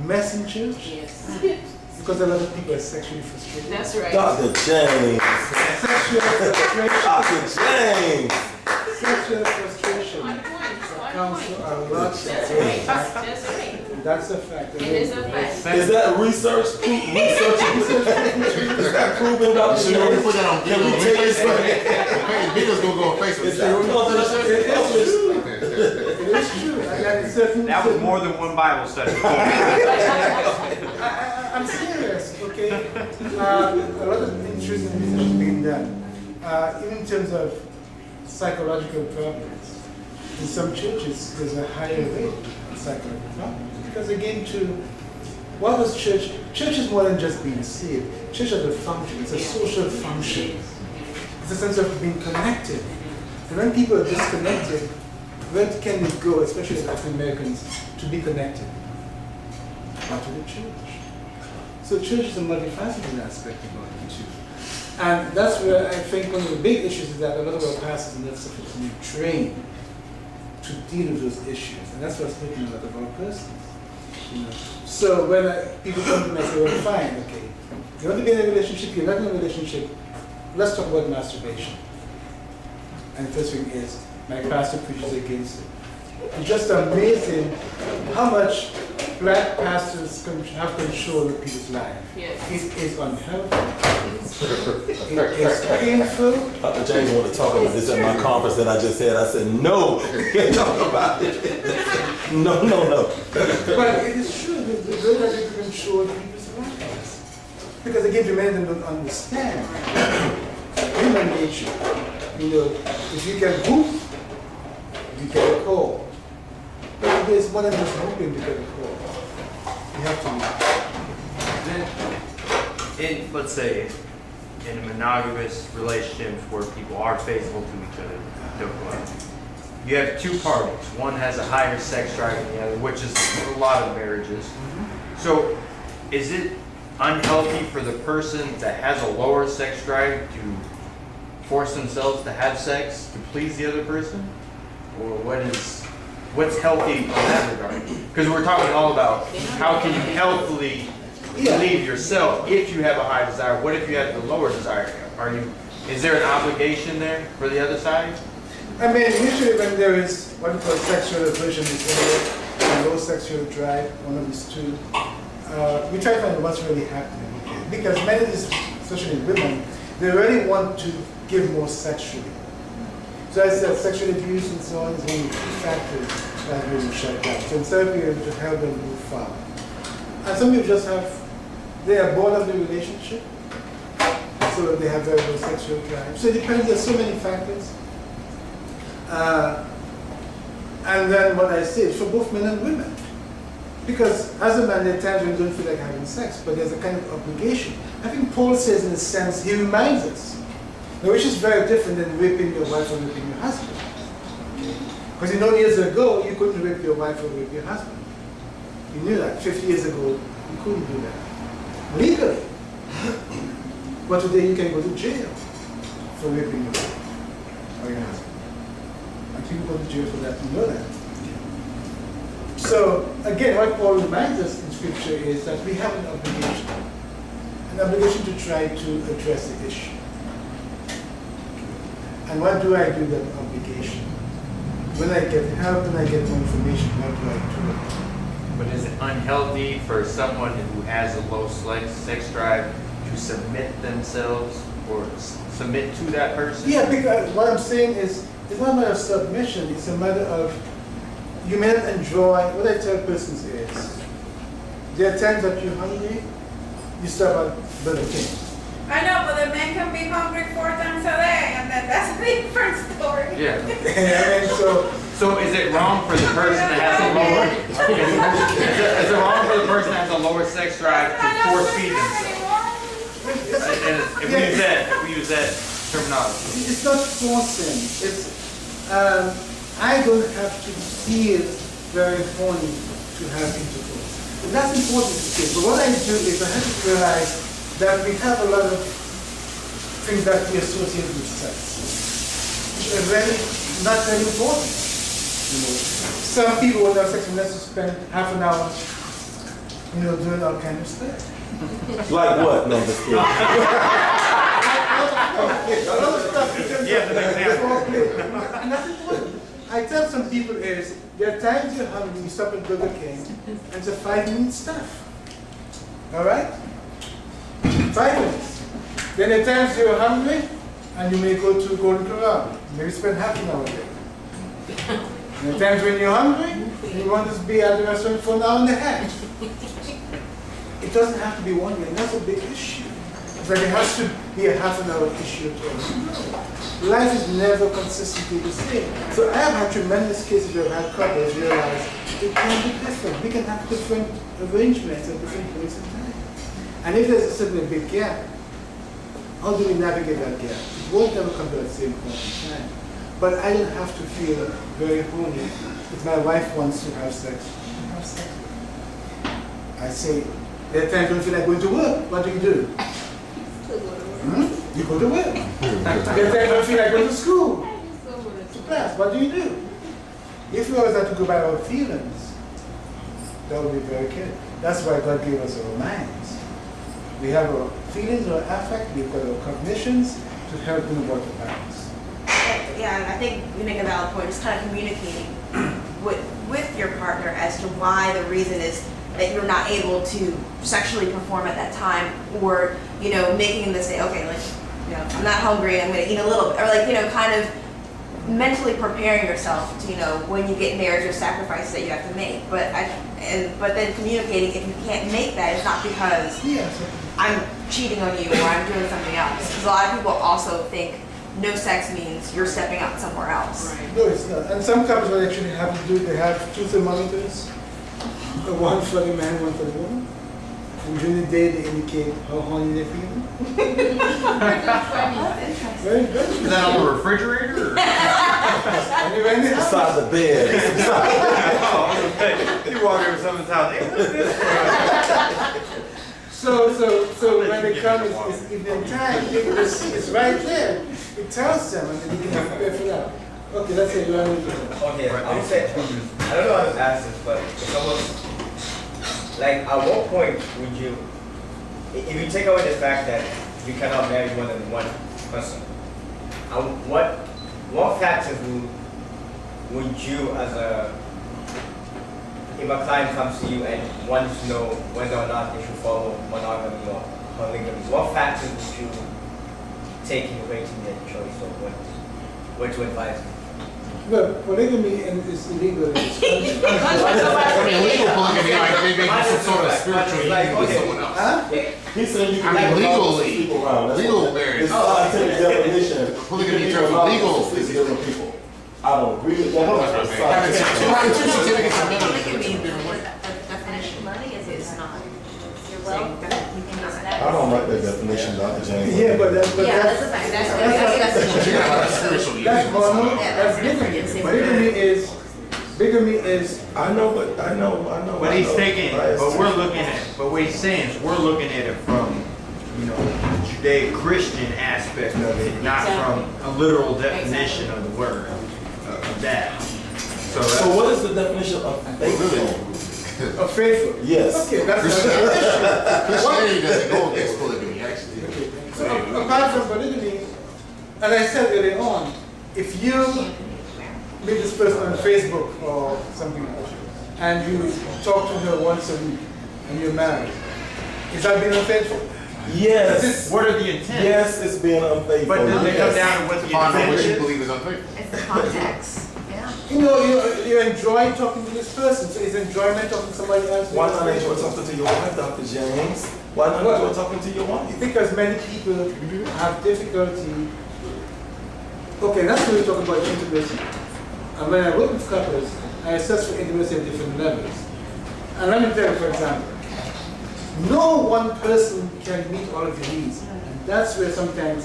mess in church? Yes. Because a lot of people are sexually frustrated. That's right. Dr. James. Sexual frustration. Dr. James. Sexual frustration. On point. On Counsel point. a lot. That's right. That's right. That's a fact. It is a fact. Is that research? Is that proven, Dr. You know, we James? put that on Can we take this Video's gonna go on Facebook. Is that It is true. And certain, That was more than one Bible study. I'm serious, okay? A lot of interesting research is being done, even in terms of psychological problems. In some churches, there's a higher rate of psychological problems. Because again, what was church? Church is more than just being saved. Church is a function. It's a social function. It's a sense of being connected. And when people are disconnected, where can we go, especially as African Americans, to be connected? Not to the church. So church is a multifaceted aspect about it too. And that's where I think one of the big issues is that a lot of our pastors are not sufficiently trained to deal with those issues. And that's what's hurting a lot of our persons. You know? So when people come to me and say, well, fine, okay, you want to be in a relationship, you're not in a relationship, let's talk about masturbation. And the first thing is, my pastor preaches against it. It's just amazing how much black pastors have control of people's lives. Yes. It is unhealthy. It is painful. Dr. James wanted to talk about this at my conference that I just had. I said, no, we can't talk about it. No. But it is true. The girl that you control people's lives. Because again, the men don't understand human nature. You know, if you can hoop, you get a call. But there's more than just hoping to get a call. You have In, let's say, in a monogamous relationship where people are faithful to each other, don't go out. You have two parties. One has a higher sex drive than the other, which is a lot of marriages. So, is it unhealthy for the person that has a lower sex drive to force themselves to have sex to please the other person? Or what's healthy in that regard? Because we're talking all about how can you healthily leave yourself if you have a high desire. What if you have the lower desire? Is there an obligation there for the other side? I mean, usually when there is what we call sexual aversion disorder and low sexual drive, one of these two, we try to find what's really happening. Because many of these, especially women, they really want to give more sexually. So as I said, sexual abuse and so on is one of the factors that really shut down. So instead of being able to help them move forward. And some people just they are bored of the relationship, so they have very low sexual drive. So it depends, there's so many factors. And then what I say is for both men and women. Because as a man, there are times when you don't feel like having sex, but there's a kind of obligation. I think Paul says in a sense, he reminds us, now, which is very different than raping your wife or raping your husband. Because you know years ago, you couldn't rape your wife or rape your husband. You knew that. 50 years ago, you couldn't do that. Legally. But today you can go to jail for raping your wife or your husband. And people go to jail for that, you know that. So, again, what Paul reminds us in Scripture is that we have an obligation to try to address the issue. And what do I do with that obligation? When I get help, when I get more information, what do I do? But is it unhealthy for someone who has a low sex drive to submit themselves or submit to that person? Yeah, because what I'm saying is, it's not a matter of submission, it's a matter of, you may not enjoy, what I tell persons is, there are times that you're hungry, you stop at Burger King. I know, but the men can be hungry 4 times a day, and then that's a different story. Yeah. And So is it wrong for the person that has a lower? Is it wrong for the person that has a lower sex drive to force feed themselves? If we use that terminology. it's not forcing. It's I don't have to feel very horny to have intercourse. And that's important to say. But what I do is I have to realize that we have a lot of things that we associate with sex, which are really not very important. You know, some people when they have sex with us spend half an hour doing all kind of stuff. Like what? No, just kidding. A lot of stuff in terms Yeah, of an example. foreplay. And that's important. I tell some people is, there are times you're hungry, you stop at Burger King, and it's a 5-minute stuff. All right? 5 minutes. Then there are times you're hungry, and you may go to Golden Corral. Maybe spend half an hour there. And there are times when you're hungry, and you want to be at the restaurant for an hour and a half. It doesn't have to be 1 day, and that's a big issue. It's like it has to be a half an hour issue to us. Life is never consistently the same. So I have had tremendous cases where I've had couples realize it can be different. We can have different arrangements at different points in time. And if there's a certain big gap, how do we navigate that gap? It won't ever come to that same point in time. But I don't have to feel very horny if my wife wants to have sex. Have sex with her. I say, there are times when you feel like going to work. What do? You go to work. There are times when you feel like going to school, to class. What do? If we always have to go by our feelings, that would be very good. That's why God gave us our minds. We have our feelings, our affect, we've got our cognitions to help them about the balance. Yeah, and I think you make a valid point, just kind of communicating with your partner as to why the reason is that you're not able to sexually perform at that time, or, making them say, okay, like, I'm not hungry, I'm gonna eat a little bit, or like, kind of mentally preparing yourself to, when you get married, there's sacrifices that you have to make. But then communicating, if you can't make that, it's not because I'm cheating on you or I'm doing something else. Because a lot of people also think no sex means you're stepping out somewhere else. Right. No, it's not. And some couples will actually have to do, they have 2 thermometers, one for the man, one for the woman. And during the day, they indicate how horny they're feeling. Very good. Is that on the refrigerator? Or? Anyway, in the house. Beside the bed. Oh, okay. You walk over someone's house. Hey, what's this? So when they come, it's evening time, it's right there. It tells them, and then you can prepare for that. Okay, let's say you are in the Okay, I would say, I don't know how to ask this, but it's almost like, at what point would you, if you take away the fact that you cannot marry more than one person, what factors would you, as if a client comes to you and wants to know whether or not they should follow monogamy or polygamy, what factors would you take into making their choice of what to advise? Well, polygamy is illegal in this country. I mean, legal polygamy, like maybe some sort of spiritual union Like, with okay. someone else. Huh? He said you I can mean, have legally, people around. That's legal what- marriage. It's scientific definition. Polygamy in You terms can of allow legal. 6 different people. I don't agree with that. That's what I'm It's saying. Having scientific. two certificates of marriage. Polygamy, the definition is not. I don't like that definition, Dr. James. Yeah, but that's Yeah, that's a fact. But you gotta have a spiritual union. that's mono, that's bigamy. Bigamy is. I know, but I know. But I he's know. taking, Right. but what he's saying is we're looking at it from, the Judeo-Christian aspect of it, not from a literal definition of the word, of that. So So what is the definition of faithful? Faithful. Yes. Okay, that's Christianity doesn't go against polygamy, actually. So apart from polygamy, as I said earlier on, if you meet this person on Facebook or something else, and you talk to her once a week, and you're married, is that being unfaithful? Yes. what are the intents? Yes, it's being unfaithful. But then they come Yes. down to what the Find out intent what you is. believe is unfaithful. It's the context. Yeah. You enjoy talking to this person, so is enjoyment talking to somebody else? Why not enjoy talking to your wife, Dr. James? Why not enjoy talking to your wife? Because many people have difficulty. Okay, that's when we talk about intimacy. And when I work with couples, I assess for intimacy at different levels. And let me tell you, for example, no one person can meet all of your needs. And that's where sometimes